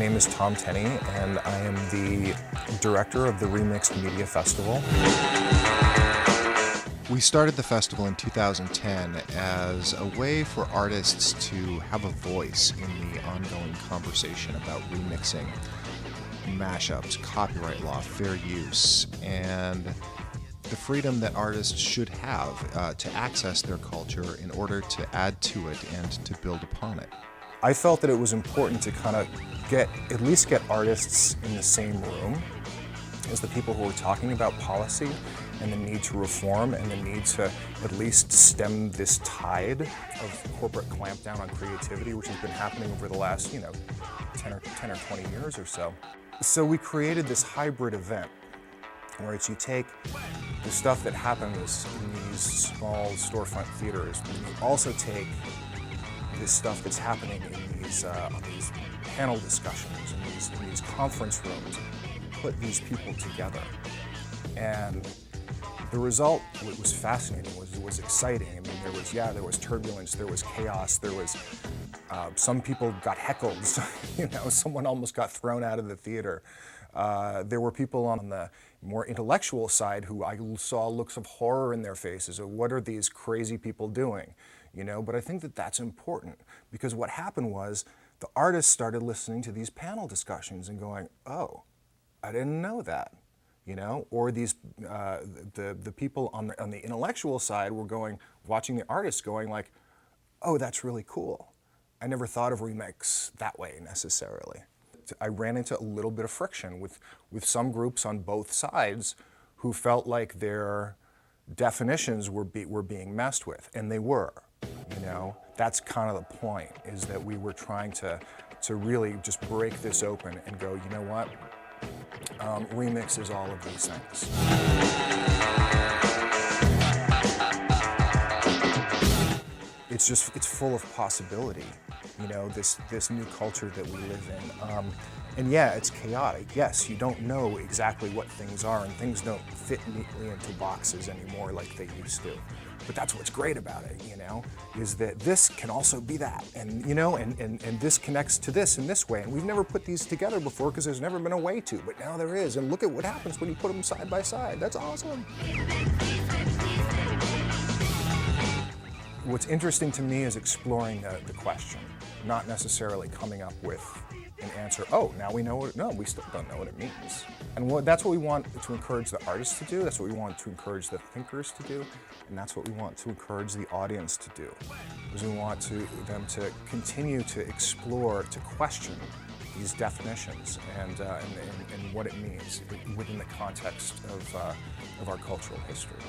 name is Tom Tenney, and I am the director of the Remixed Media Festival. We started the festival in 2010 as a way for artists to have a voice in the ongoing conversation about remixing, mashups, copyright law, fair use, and the freedom that artists should have to access their culture in order to add to it and to build upon it. I felt that it was important to kind of at least get artists in the same room as the people who were talking about policy and the need to reform and the need to at least stem this tide of corporate clampdown on creativity, which has been happening over the last, 10 or 20 years or so. So we created this hybrid event where you take the stuff that happens in these small storefront theaters, but you also take this stuff that's happening in these panel discussions, in these conference rooms, put these people together. And the result, what was fascinating, was exciting. I mean, there was turbulence, there was chaos, there was, some people got heckled, someone almost got thrown out of the theater. There were people on the more intellectual side who I saw looks of horror in their faces, of what are these crazy people doing? But I think that that's important, because what happened was the artists started listening to these panel discussions and going, oh, I didn't know that. Or these the people on the intellectual side were watching the artists going like, oh, that's really cool. I never thought of remix that way necessarily. I ran into a little bit of friction with some groups on both sides who felt like their definitions were being messed with, and they were. That's kind of the point, is that we were trying to really just break this open and go, you know what? Remix is all of these things. It's full of possibility, this new culture that we live in. And yeah, it's chaotic. Yes, you don't know exactly what things are, and things don't fit neatly into boxes anymore like they used to. But that's what's great about it, is that this can also be that, and and this connects to this in this way. And we've never put these together before because there's never been a way to, but now there is. And look at what happens when you put them side by side. That's awesome. What's interesting to me is exploring the question, not necessarily coming up with an answer. Oh, now we know what. No, we still don't know what it means. And that's what we want to encourage the artists to do. That's what we want to encourage the thinkers to do, and that's what we want to encourage the audience to do. Is we want them to continue to explore, to question these definitions and what it means within the context of our cultural history.